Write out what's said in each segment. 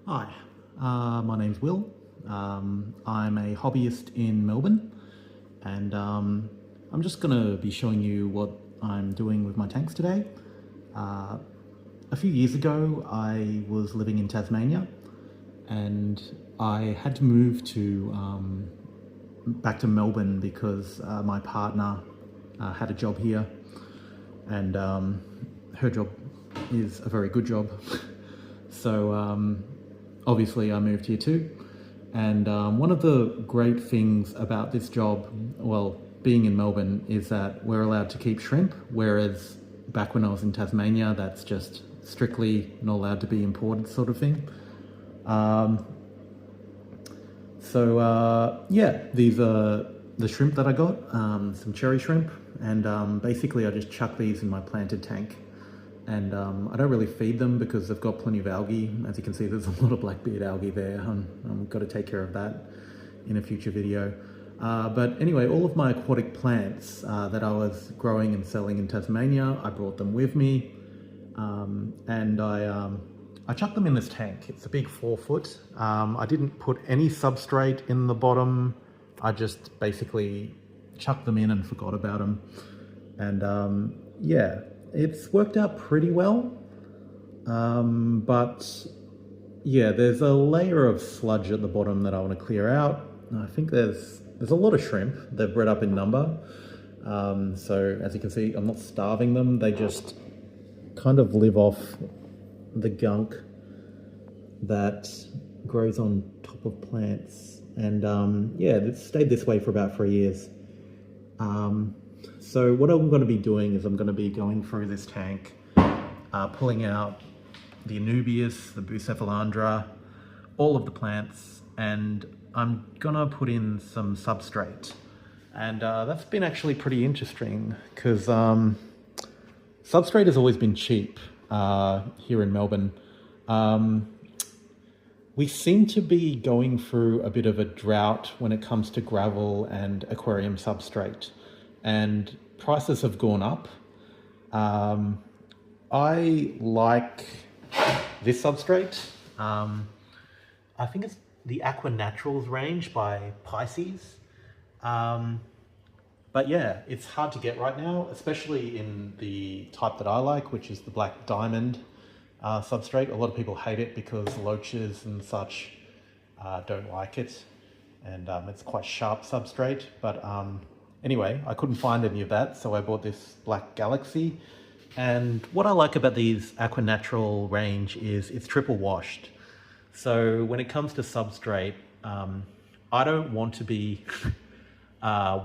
Hi, my name's Will. I'm a hobbyist in Melbourne, and I'm just going to be showing you what I'm doing with my tanks today. A few years ago, I was living in Tasmania, and I had to move to back to Melbourne because my partner had a job here, and her job is a very good job. So obviously I moved here too. And one of the great things about this job, well, being in Melbourne, is that we're allowed to keep shrimp, whereas back when I was in Tasmania, that's just strictly not allowed to be imported sort of thing. Yeah, these are the shrimp that I got, some cherry shrimp, and basically I just chuck these in my planted tank. And I don't really feed them because they've got plenty of algae. As you can see, there's a lot of blackbeard algae there. I've got to take care of that in a future video. But anyway, all of my aquatic plants that I was growing and selling in Tasmania, I brought them with me. And I chucked them in this tank. It's a big 4 foot. I didn't put any substrate in the bottom. I just basically chucked them in and forgot about them. And yeah, it's worked out pretty well. But yeah, there's a layer of sludge at the bottom that I want to clear out. I think there's a lot of shrimp. They've bred up in number. So as you can see, I'm not starving them. They just kind of live off the gunk that grows on top of plants. And yeah, it's stayed this way for about 3 years. So what I'm going to be doing is I'm going to be going through this tank, pulling out the Anubias, the Bucephalandra, all of the plants, and I'm going to put in some substrate. And that's been actually pretty interesting because substrate has always been cheap here in Melbourne. We seem to be going through a bit of a drought when it comes to gravel and aquarium substrate, and prices have gone up. I like this substrate. I think it's the Aqua Naturals range by Pisces. But yeah, it's hard to get right now, especially in the type that I like, which is the black diamond substrate. A lot of people hate it because loaches and such don't like it, and it's quite sharp substrate. But anyway, I couldn't find any of that, so I bought this Black Galaxy. And what I like about these Aqua Natural range is it's triple washed. So when it comes to substrate, I don't want to be I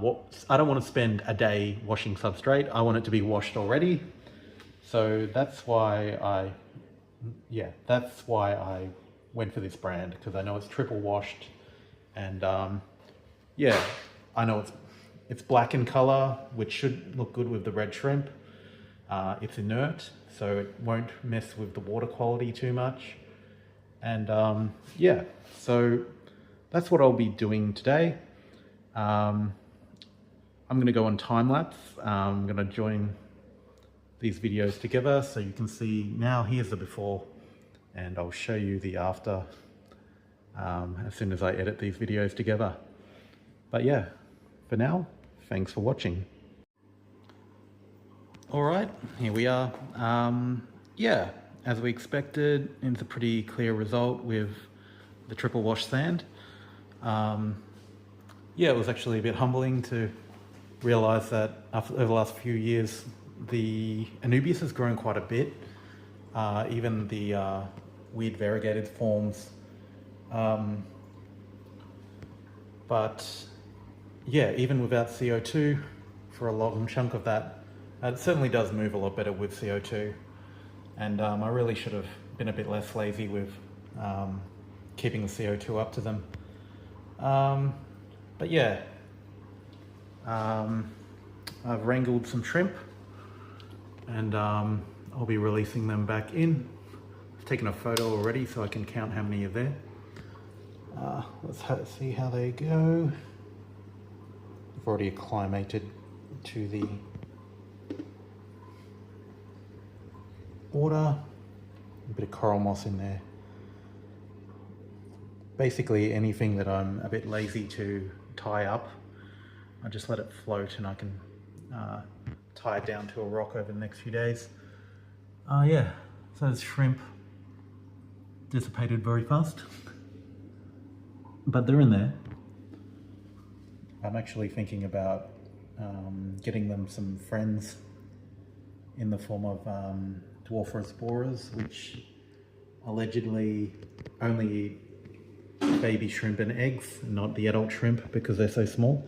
don't want to spend a day washing substrate. I want it to be washed already. So that's why I went for this brand, because I know it's triple washed, and yeah, I know it's black in color, which should look good with the red shrimp. It's inert, so it won't mess with the water quality too much. And yeah, so that's what I'll be doing today. I'm going to go on time lapse. I'm going to join these videos together so you can see. Now here's the before, and I'll show you the after as soon as I edit these videos together. But yeah, for now, thanks for watching. All right, here we are. Yeah, as we expected, it's a pretty clear result with the triple wash sand. Yeah, it was actually a bit humbling to realize that over the last few years, the Anubias has grown quite a bit. Even the weird variegated forms. But yeah, even without CO2, for a long chunk of that, it certainly does move a lot better with CO2. And I really should have been a bit less lazy with keeping the CO2 up to them. But yeah, I've wrangled some shrimp, and I'll be releasing them back in. I've taken a photo already so I can count how many are there. Let's see how they go. I've already acclimated to the water. A bit of coral moss in there. basically anything that I'm a bit lazy to tie up, I just let it float and I can tie it down to a rock over the next few days. Yeah, so those shrimp dissipated very fast, but they're in there. I'm actually thinking about getting them some friends in the form of dwarfosporas, which allegedly only eat baby shrimp and eggs, not the adult shrimp because they're so small.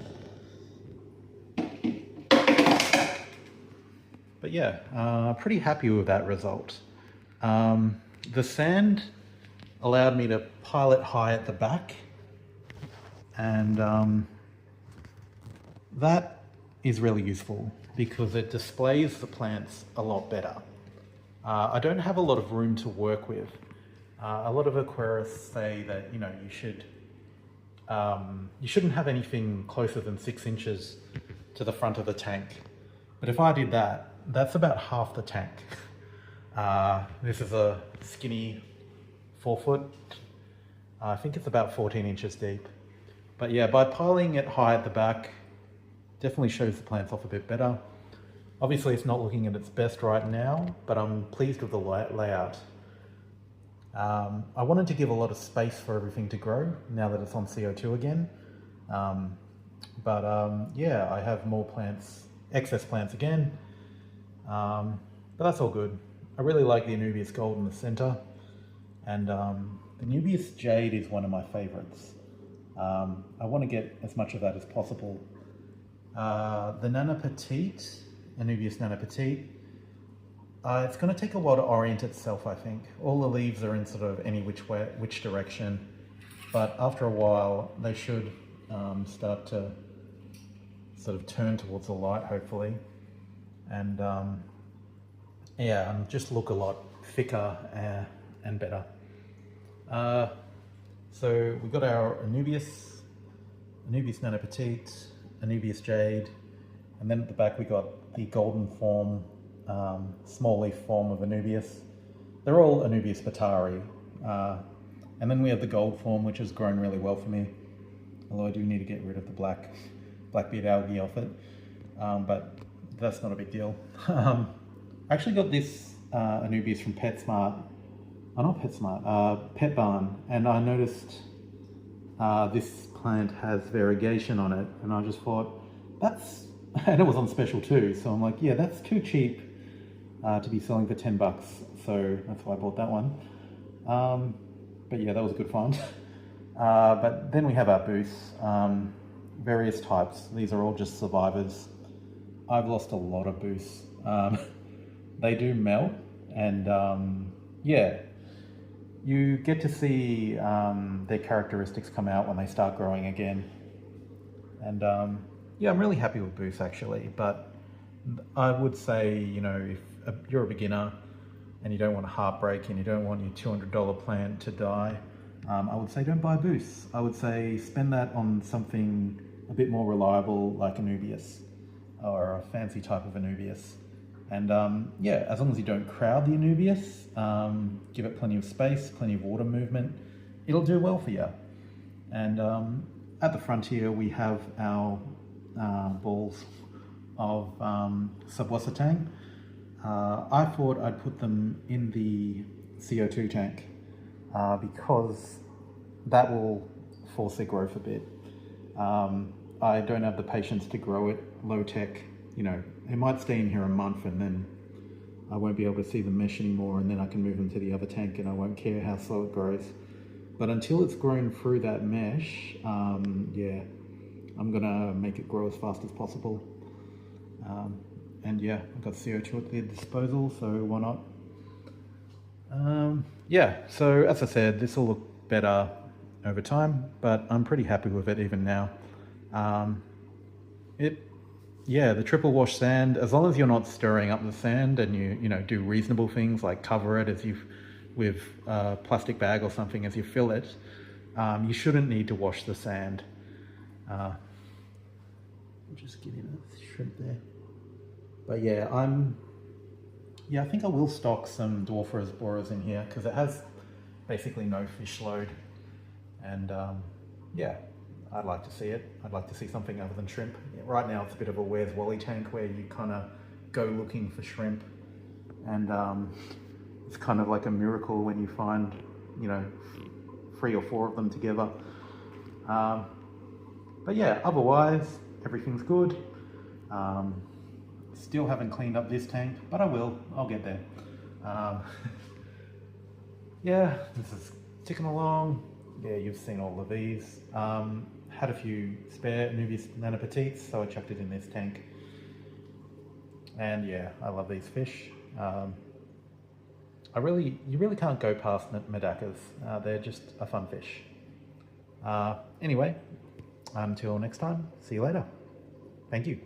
But yeah, pretty happy with that result. The sand allowed me to pile it high at the back, and that is really useful because it displays the plants a lot better. I don't have a lot of room to work with. A lot of aquarists say that you shouldn't have anything closer than 6 inches to the front of the tank. But if I did that, that's about half the tank. This is a skinny 4 foot. I think it's about 14 inches deep. But yeah, by piling it high at the back, definitely shows the plants off a bit better. Obviously it's not looking at its best right now, but I'm pleased with the layout. I wanted to give a lot of space for everything to grow now that it's on CO2 again. Yeah, I have more plants, excess plants again. But that's all good. I really like the Anubias Gold in the center, and the Anubias Jade is one of my favorites. I want to get as much of that as possible. The Nana Petite, Anubias Nana Petite, it's going to take a while to orient itself, I think. All the leaves are in sort of any which direction, but after a while they should start to sort of turn towards the light, hopefully. And yeah, just look a lot thicker and better. So we got our Anubias Nana Petite, Anubias Jade, and then at the back we got the golden form, small leaf form of Anubias. They're all Anubias batari. And then we have the gold form, which has grown really well for me, although I do need to get rid of the blackbeard algae off it, but that's not a big deal. I actually got this Anubias from PetSmart, Pet Barn, and I noticed this plant has variegation on it, and I just thought, and it was on special too, so I'm like, yeah, that's too cheap to be selling for $10, so that's why I bought that one. But yeah, that was a good find. But then we have our booths, various types. These are all just survivors. I've lost a lot of booths. They do melt, and yeah, you get to see their characteristics come out when they start growing again. And yeah, I'm really happy with booths actually, but I would say, if you're a beginner and you don't want a heartbreak and you don't want your $200 plant to die, I would say don't buy booths. I would say spend that on something a bit more reliable like Anubias, or a fancy type of Anubias. And yeah, as long as you don't crowd the Anubias, give it plenty of space, plenty of water movement, it'll do well for you. And at the front here we have our balls of subwasatang. I thought I'd put them in the CO2 tank because that will force their growth a bit. I don't have the patience to grow it low tech. It might stay in here a month and then I won't be able to see the mesh anymore, and then I can move them to the other tank and I won't care how slow it grows. But until it's grown through that mesh, yeah, I'm gonna make it grow as fast as possible. And yeah, I've got CO2 at their disposal, so why not? Yeah, so as I said, this will look better over time, but I'm pretty happy with it even now. Yeah, the triple wash sand, as long as you're not stirring up the sand and you do reasonable things like cover it with a plastic bag or something as you fill it, you shouldn't need to wash the sand. I'm just getting a shrimp there. But yeah, I think I will stock some dwarfosporas in here because it has basically no fish load. And yeah, I'd like to see it. I'd like to see something other than shrimp. Right now it's a bit of a Where's Wally tank where you kind of go looking for shrimp, and it's kind of like a miracle when you find, you know, 3 or 4 of them together. But yeah, otherwise everything's good. Still haven't cleaned up this tank, but I will. I'll get there. Yeah, this is ticking along. Yeah, you've seen all of these. Had a few spare Nubius nanopetites, so I chucked it in this tank. And yeah, I love these fish. You really can't go past Medacas. They're just a fun fish. Anyway, until next time, see you later. Thank you.